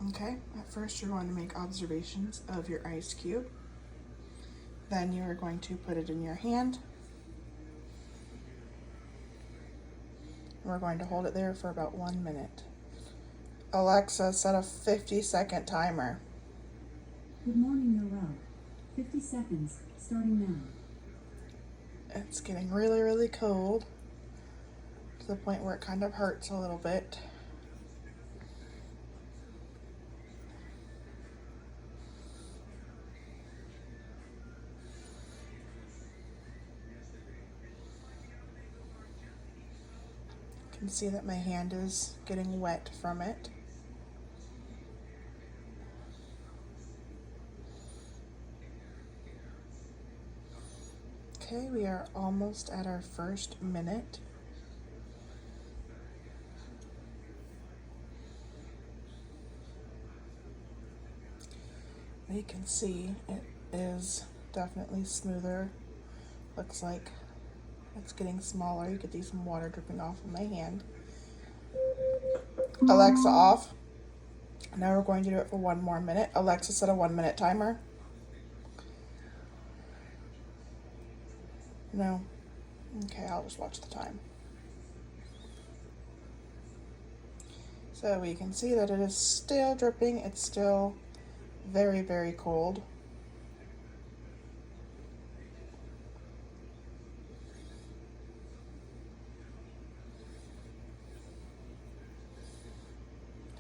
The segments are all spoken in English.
Okay, at first you're going to make observations of your ice cube. Then you are going to put it in your hand. We're going to hold it there for about 1 minute. Alexa, set a 50-second timer. Good morning, Noel. 50 seconds, starting now. It's getting really, really cold to the point where it kind of hurts a little bit. You can see that my hand is getting wet from it. Okay, we are almost at our first minute. You can see it is definitely smoother. Looks like it's getting smaller. You could see some water dripping off of my hand. Alexa off. Now we're going to do it for 1 more minute. Alexa, set a 1 minute timer. No. Okay, I'll just watch the time. So we can see that it is still dripping. It's still very, very cold.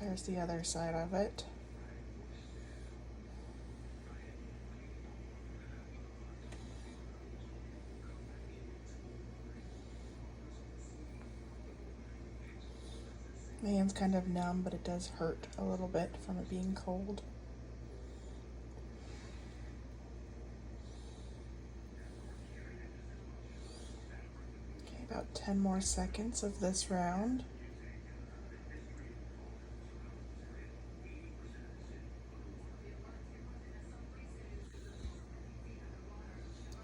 There's the other side of it. My hand's kind of numb, but it does hurt a little bit from it being cold. Okay, about 10 more seconds of this round.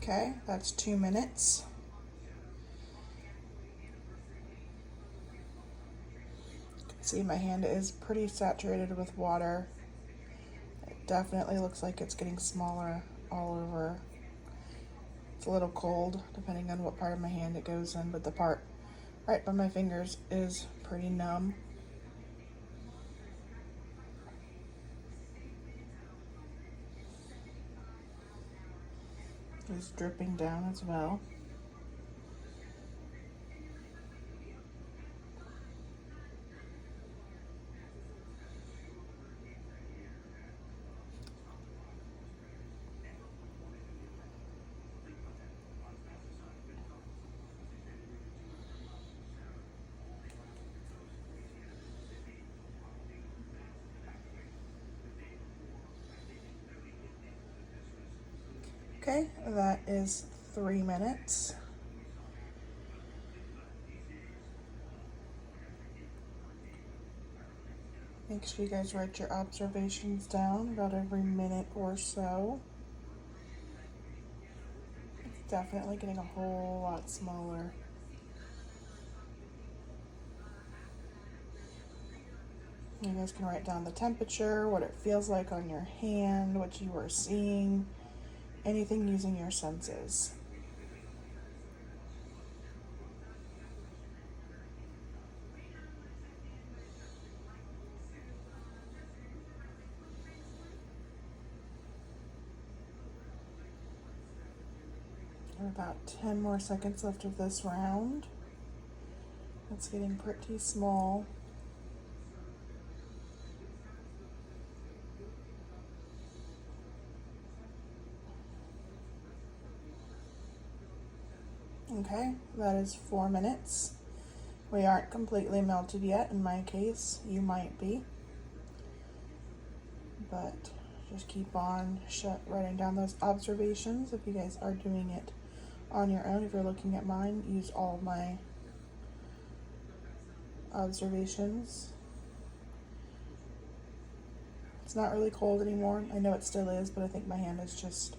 Okay, that's 2 minutes. You can see my hand is pretty saturated with water. It definitely looks like it's getting smaller all over. It's a little cold depending on what part of my hand it goes in, but the part right by my fingers is pretty numb. It's dripping down as well. Okay, that is 3 minutes. Make sure you guys write your observations down about every minute or so. It's definitely getting a whole lot smaller. You guys can write down the temperature, what it feels like on your hand, what you are seeing, anything using your senses. About 10 more seconds left of this round. It's getting pretty small. Okay, that is 4 minutes. We aren't completely melted yet. In my case, you might be. But just keep on writing down those observations if you guys are doing it on your own. If you're looking at mine, use all of my observations. It's not really cold anymore. I know it still is, but I think my hand is just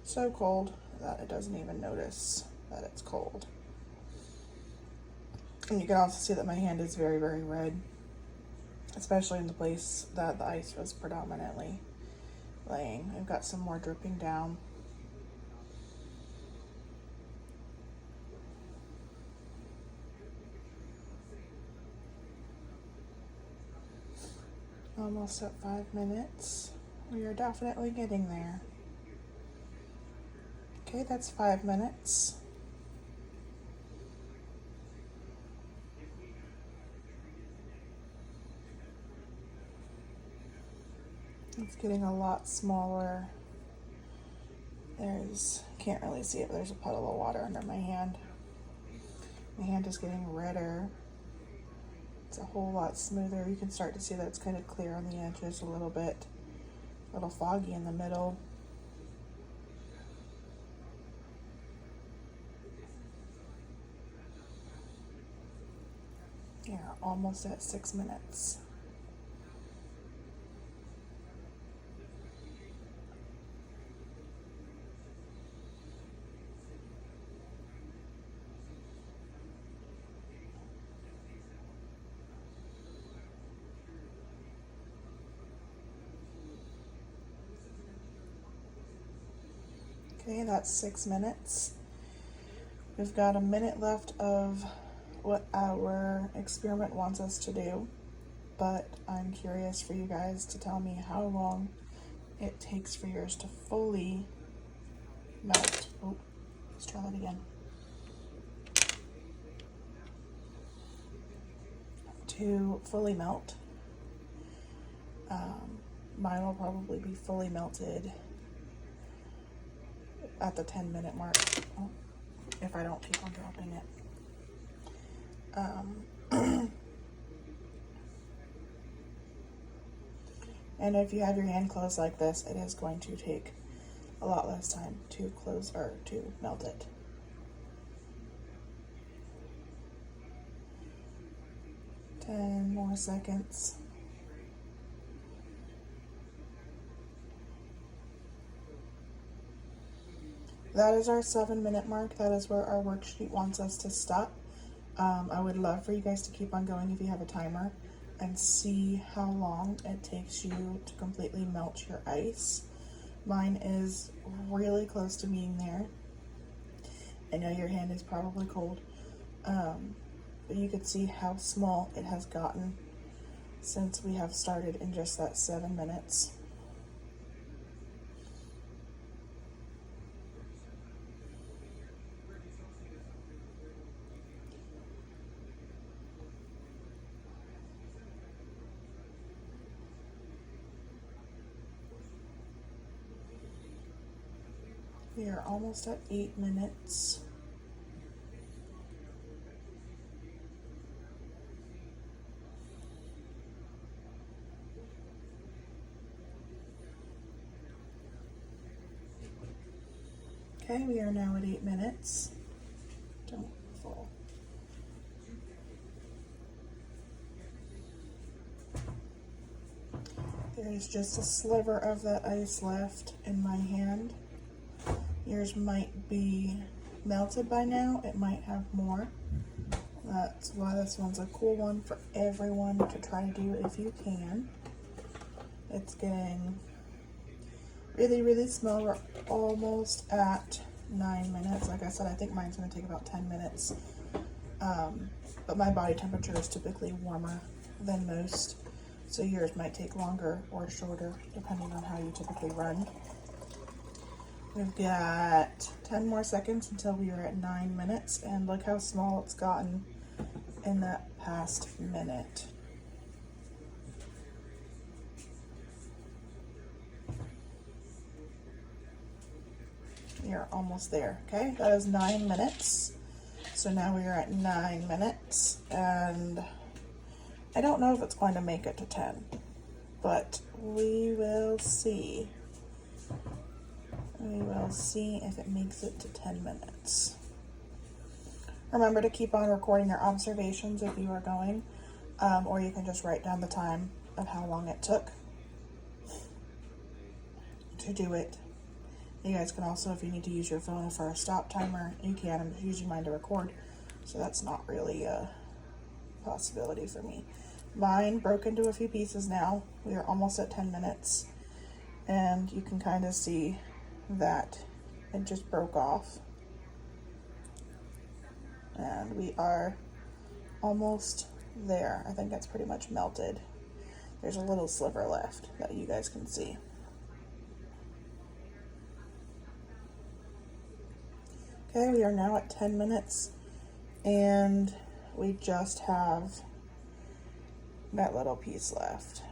so cold that it doesn't even notice that it's cold. And you can also see that my hand is very, very red. especially in the place that the ice was predominantly laying. I've got some more dripping down. Almost at 5 minutes. We are definitely getting there. Okay, that's 5 minutes. It's getting a lot smaller. Can't really see it, but there's a puddle of water under my hand. My hand is getting redder. It's a whole lot smoother. You can start to see that it's kind of clear on the edges a little bit. A little foggy in the middle. Yeah, almost at 6 minutes. Okay, that's 6 minutes. We've got a minute left of what our experiment wants us to do, but I'm curious for you guys to tell me how long it takes for yours to fully melt. Oh, let's try that again. To fully melt. Mine will probably be fully melted at the 10-minute mark, if I don't keep on dropping it. And if you have your hand closed like this, it is going to take a lot less time to close or to melt it. Ten more seconds. That is our 7-minute mark. That is where our worksheet wants us to stop. I would love for you guys to keep on going if you have a timer and see how long it takes you to completely melt your ice. Mine is really close to being there. I know your hand is probably cold, but you can see how small it has gotten since we have started in just that 7 minutes. We are almost at 8 minutes. Okay, we are now at 8 minutes. Don't fall. There's just a sliver of that ice left in my hand. Yours might be melted by now. It might have more. That's why this one's a cool one for everyone to try to do if you can. It's getting really, really small. We're almost at 9 minutes. Like I said, I think mine's going to take about 10 minutes. But my body temperature is typically warmer than most. So yours might take longer or shorter, depending on how you typically run. We've got 10 more seconds until we are at 9 minutes, and look how small it's gotten in that past minute. We are almost there, okay? That is 9 minutes. So now we are at 9 minutes, and I don't know if it's going to make it to 10, but we will see. We will see if it makes it to 10 minutes. Remember to keep on recording your observations if you are going, or you can just write down the time of how long it took to do it. You guys can also, if you need to use your phone for a stop timer, you can. I'm just using mine to record, so that's not really a possibility for me. Mine broke into a few pieces now. We are almost at 10 minutes. And you can kind of see that it just broke off. And we are almost there. I think that's pretty much melted. There's a little sliver left that you guys can see. Okay, we are now at 10 minutes and we just have that little piece left.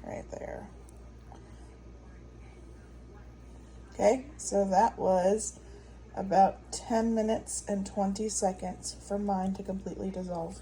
Right there. Okay, so that was about 10 minutes and 20 seconds for mine to completely dissolve.